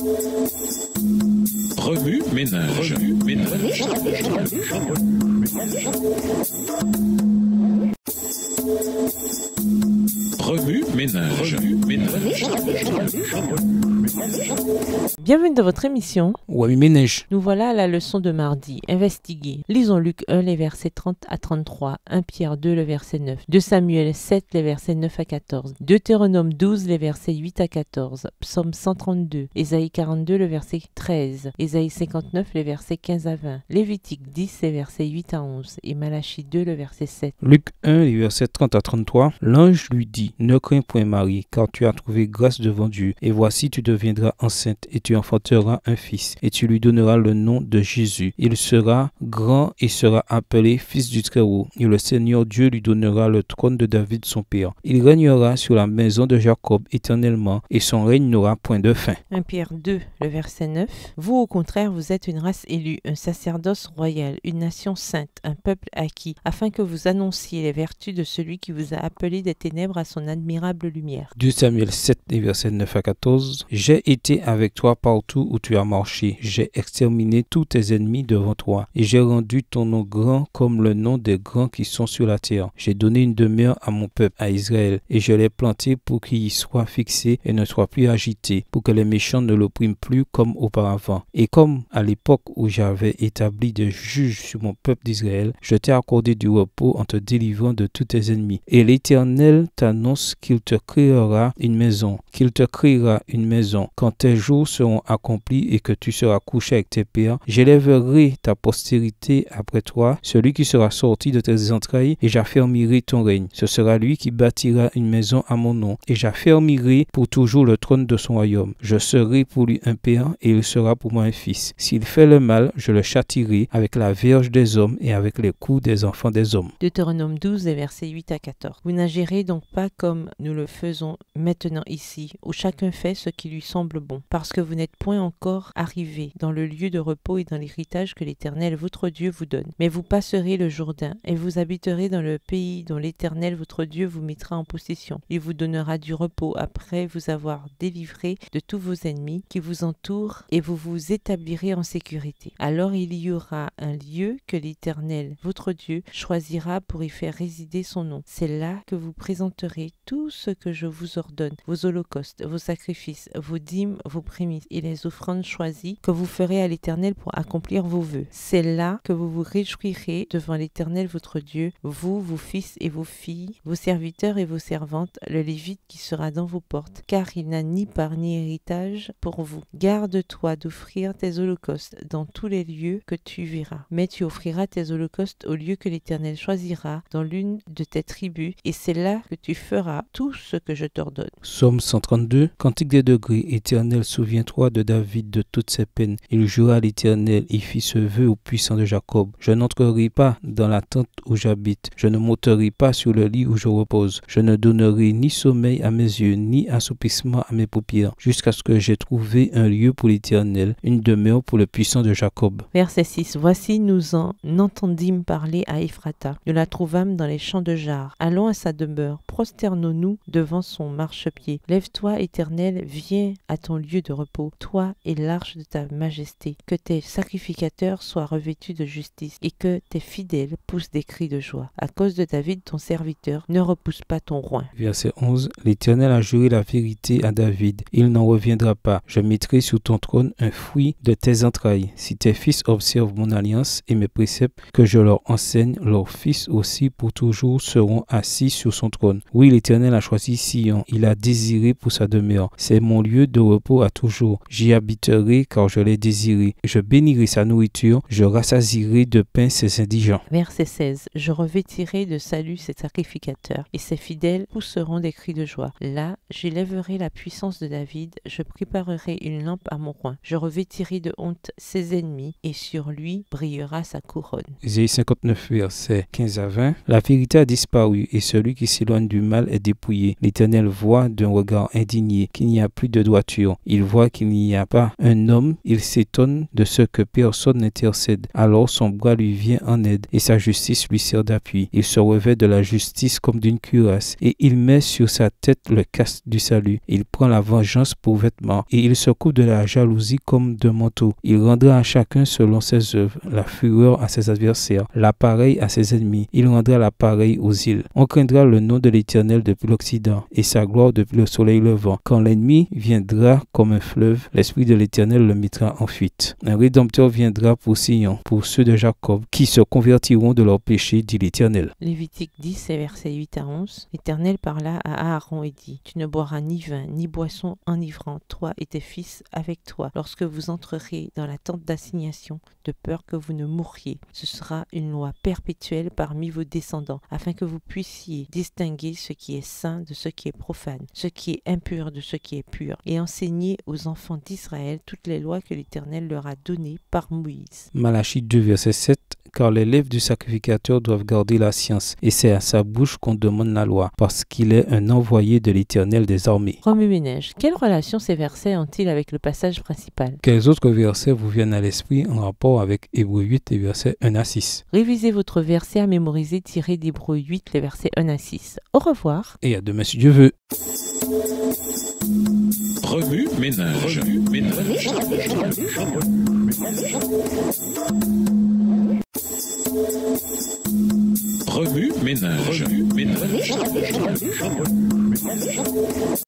Remue ménage. Remue ménage. Bienvenue dans votre émission. Remue ménage. Nous voilà à la leçon de mardi. Investiguer. Lisons Luc 1, les versets 30 à 33, 1 Pierre 2, le verset 9, 2 Samuel 7, les versets 9 à 14, Deutéronome 12, les versets 8 à 14, Psaume 132, Ésaïe 42, le verset 13, Ésaïe 59, les versets 15 à 20, Lévitique 10, les versets 8 à 11 et Malachie 2, le verset 7. Luc 1, les versets 30 à 33. L'ange lui dit: Ne crains point Marie, car tu as trouvé grâce devant Dieu. Et voici, tu deviendras enceinte, et tu enfanteras un fils, et tu lui donneras le nom de Jésus. Il sera grand et sera appelé Fils du Très-Haut. Et le Seigneur Dieu lui donnera le trône de David son père. Il régnera sur la maison de Jacob éternellement, et son règne n'aura point de fin. 1 Pierre 2, le verset 9. Vous, au contraire, vous êtes une race élue, un sacerdoce royal, une nation sainte, un peuple acquis, afin que vous annonciez les vertus de celui qui vous a appelé des ténèbres à son admirable lumière. 2 Samuel 7, les versets 9 à 14. J'ai été avec toi partout où tu as marché. J'ai exterminé tous tes ennemis devant toi, et j'ai rendu ton nom grand comme le nom des grands qui sont sur la terre. J'ai donné une demeure à mon peuple, à Israël, et je l'ai planté pour qu'il y soit fixé et ne soit plus agité, pour que les méchants ne l'oppriment plus comme auparavant. Et comme à l'époque où j'avais établi des juges sur mon peuple d'Israël, je t'ai accordé du repos en te délivrant de tous tes ennemis. Et l'Éternel t'annonce qu'il te créera une maison, quand tes jours seront accomplis et que tu seras couché avec tes pères. J'élèverai ta postérité après toi, celui qui sera sorti de tes entrailles, et j'affermirai ton règne. Ce sera lui qui bâtira une maison à mon nom, et j'affermirai pour toujours le trône de son royaume. Je serai pour lui un père, et il sera pour moi un fils. S'il fait le mal, je le châtierai avec la verge des hommes et avec les coups des enfants des hommes. Deutéronome 12, les versets 8 à 14. Vous n'agirez donc pas comme nous le faisons maintenant ici, où chacun fait ce qui lui semble bon, parce que vous n'êtes point encore arrivés dans le lieu de repos et dans l'héritage que l'Éternel votre Dieu vous donne. Mais vous passerez le Jourdain, et vous habiterez dans le pays dont l'Éternel votre Dieu vous mettra en possession. Il vous donnera du repos après vous avoir délivré de tous vos ennemis qui vous entourent, et vous vous établirez en sécurité. Alors il y aura un lieu que l'Éternel votre Dieu choisira pour y faire résider son nom. C'est là que vous présenterez tout ce que je vous ordonne, vos holocaustes, vos sacrifices, vos dîmes, vos prémices et les offrandes choisies que vous ferez à l'Éternel pour accomplir vos vœux. C'est là que vous vous réjouirez devant l'Éternel votre Dieu, vous, vos fils et vos filles, vos serviteurs et vos servantes, le Lévite qui sera dans vos portes, car il n'a ni part ni héritage pour vous. Garde-toi d'offrir tes holocaustes dans tous les lieux que tu verras, mais tu offriras tes holocaustes au lieu que l'Éternel choisira dans l'une de tes tribus, et c'est là que tu feras tout ce que je t'ordonne. Psaume 132. Cantique des degrés. Éternel, souviens-toi de David, de toutes ses peines. Il jura à l'Éternel et fit ce vœu au puissant de Jacob. Je n'entrerai pas dans la tente où j'habite. Je ne monterai pas sur le lit où je repose. Je ne donnerai ni sommeil à mes yeux, ni assoupissement à mes paupières, jusqu'à ce que j'ai trouvé un lieu pour l'Éternel, une demeure pour le puissant de Jacob. Verset 6. Voici, nous en entendîmes parler à Ephrata. Nous la trouvâmes dans les champs de Jar. Allons à sa demeure. Prosternons-nous devant son marchepied. Lève-toi, Éternel, viens à ton lieu de repos, toi et l'arche de ta majesté. Que tes sacrificateurs soient revêtus de justice et que tes fidèles poussent des cris de joie. À cause de David, ton serviteur, ne repousse pas ton roi. Verset 11. L'Éternel a juré la vérité à David. Il n'en reviendra pas. Je mettrai sur ton trône un fruit de tes entrailles. Si tes fils observent mon alliance et mes préceptes que je leur enseigne, leurs fils aussi pour toujours seront assis sur son trône. Oui, l'Éternel a choisi Sion. Il a désiré pour sa demeure. C'est mon lieu de repos à toujours. J'y habiterai car je l'ai désiré. Je bénirai sa nourriture. Je rassasierai de pain ses indigents. Verset 16. Je revêtirai de salut ses sacrificateurs et ses fidèles pousseront des cris de joie. Là, j'élèverai la puissance de David. Je préparerai une lampe à mon roi. Je revêtirai de honte ses ennemis et sur lui brillera sa couronne. Ésaïe 59, versets 15 à 20. La vérité a disparu et celui qui s'éloigne du mal est dépouillé. L'Éternel voit d'un regard indigné qu'il n'y a plus de droit droiture. Il voit qu'il n'y a pas un homme, il s'étonne de ce que personne n'intercède. Alors son bras lui vient en aide et sa justice lui sert d'appui. Il se revêt de la justice comme d'une cuirasse et il met sur sa tête le casque du salut. Il prend la vengeance pour vêtement et il se coupe de la jalousie comme d'un manteau. Il rendra à chacun selon ses œuvres, la fureur à ses adversaires, l'appareil à ses ennemis. Il rendra l'appareil aux îles. On craindra le nom de l'Éternel depuis l'Occident et sa gloire depuis le soleil levant. Quand l'ennemi viendra comme un fleuve, l'Esprit de l'Éternel le mettra en fuite. Un Rédempteur viendra pour Sion, pour ceux de Jacob, qui se convertiront de leurs péchés, dit l'Éternel. Lévitique 10, versets 8 à 11. L'Éternel parla à Aaron et dit, tu ne boiras ni vin, ni boisson enivrant, toi et tes fils avec toi, lorsque vous entrerez dans la tente d'assignation, de peur que vous ne mouriez. Ce sera une loi perpétuelle parmi vos descendants, afin que vous puissiez distinguer ce qui est saint de ce qui est profane, ce qui est impur de ce qui est pur, et enseigner aux enfants d'Israël toutes les lois que l'Éternel leur a données par Moïse. Malachie 2, verset 7. Car les lèvres du sacrificateur doivent garder la science, et c'est à sa bouche qu'on demande la loi, parce qu'il est un envoyé de l'Éternel des armées. Remue-ménage. Quelle relation ces versets ont-ils avec le passage principal? Quels autres versets vous viennent à l'esprit en rapport avec Hébreux 8 et versets 1 à 6? Révisez votre verset à mémoriser tiré d'Hébreux 8, les versets 1 à 6. Au revoir. Et à demain si Dieu veut. Remue ménage. Remue ménage.